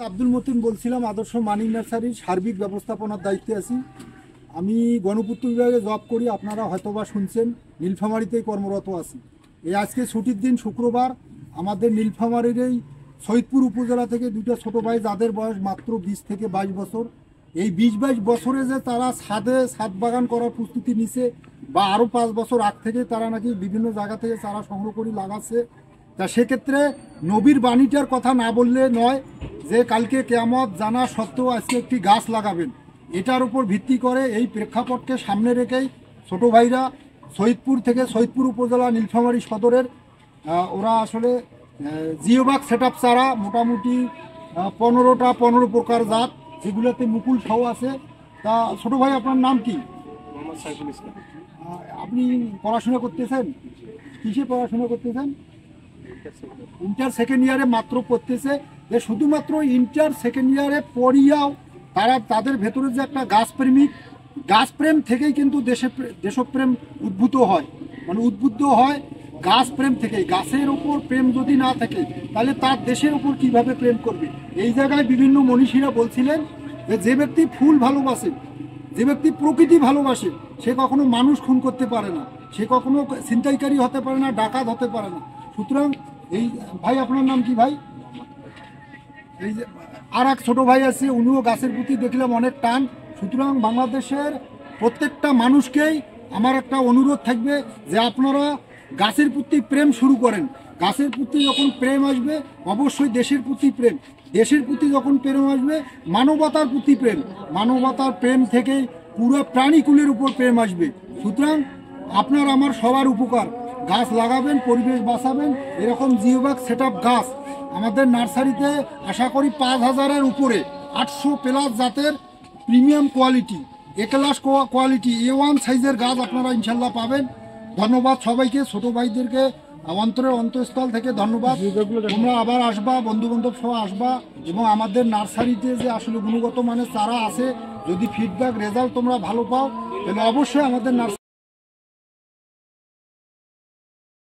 আব্দুল মতিন বলছিলাম, আদর্শ মানিক নার্সারির সার্বিক ব্যবস্থাপনার দায়িত্বে আছি। আমি গণপূর্ত বিভাগে জব করি, আপনারা হয়তোবা শুনছেন। নীলফামারীতেই কর্মরত আছি। এই আজকে ছুটির দিন শুক্রবার, আমাদের নীলফামারীর এই সৈয়দপুর উপজেলা থেকে দুটো ছোট ভাই, যাদের বয়স মাত্র 20 থেকে 22 বছর, এই 20-22 বছরে যে তারা ছাদ বাগান করার প্রস্তুতি নিছে, বা আরও 5 বছর আগ থেকে তারা নাকি বিভিন্ন জায়গা থেকে চারা সংগ্রহ করে লাগাচ্ছে। তা সেক্ষেত্রে নবীর বাণীটার কথা না বললে নয় যে কালকে কিয়ামত জানা সত্ত্বেও আজকে একটি গাছ লাগাবেন। এটার উপর ভিত্তি করে এই প্রেক্ষাপটকে সামনে রেখেই ছোট ভাইরা সৈয়দপুর থেকে, সৈয়দপুর উপজেলা নীলফামারী সদরের, ওরা আসলে জিওবাগ সেটআপ চারা মোটামুটি 15 প্রকার জাত, যেগুলোতে মুকুল সহ আছে। তা ছোট ভাই, আপনার নাম কি? মোহাম্মদ সাইফুল ইসলাম। আপনি পড়াশোনা করতেছেন? কিসে পড়াশোনা করতেছেন? ইন্টার সেকেন্ড ইয়ারে মাত্র পড়তেছে। যে শুধুমাত্র ইন্টার সেকেন্ড ইয়ারে পড়িয়াও তাদের ভেতরে যে একটা গাছপ্রেম থেকেই কিন্তু দেশপ্রেম উদ্ভূত হয়, মানে উদ্বুদ্ধ হয় গাছপ্রেম থেকেই। গাছের ওপর প্রেম যদি না থাকে তাহলে তার দেশের ওপর কিভাবে প্রেম করবে? এই জায়গায় বিভিন্ন মনীষীরা বলছিলেন যে ব্যক্তি ফুল ভালোবাসে, যে ব্যক্তি প্রকৃতি ভালোবাসে, সে কখনো মানুষ খুন করতে পারে না, সে কখনো ছিনতাইকারী হতে পারে না, ডাকাত হতে পারে না। সুতরাং এই ভাই, আপনার নাম কি ভাই? এই যে আর এক ছোট ভাই আছে, উনিও গাছের প্রতি দেখলাম অনেক টান। সুতরাং বাংলাদেশের প্রত্যেকটা মানুষকেই আমার একটা অনুরোধ থাকবে যে আপনারা গাছের প্রতি প্রেম শুরু করেন। গাছের প্রতি যখন প্রেম আসবে, অবশ্যই দেশের প্রতি প্রেম, দেশের প্রতি যখন প্রেম আসবে, মানবতার প্রতি প্রেম, মানবতার প্রেম থেকেই পুরো প্রাণীকুলের উপর প্রেম আসবে। সুতরাং আপনার আমার সবার উপকার, গাছ লাগাবেন, পরিবেশ বাঁচাবেন। এরকম জিওবাগ সেটআপ গাছ আমাদের নার্সারিতে আশা করি 5000-এর উপরে 800+ জাতের প্রিমিয়াম কোয়ালিটি, A-ক্লাস কোয়ালিটি, A1 সাইজের গাছ আপনারা ইনশাল্লাহ পাবেন। ধন্যবাদ সবাইকে, ছোট ভাইদেরকে অন্তরের অন্তঃস্থল থেকে ধন্যবাদ। তোমরা আবার আসবা, বন্ধু বান্ধব সহ আসবা, এবং আমাদের নার্সারিতে যে আসলে গুণগত মানের চারা আছে, যদি ফিডব্যাক রেজাল্ট তোমরা ভালো পাও তাহলে অবশ্যই আমাদের নার্সারি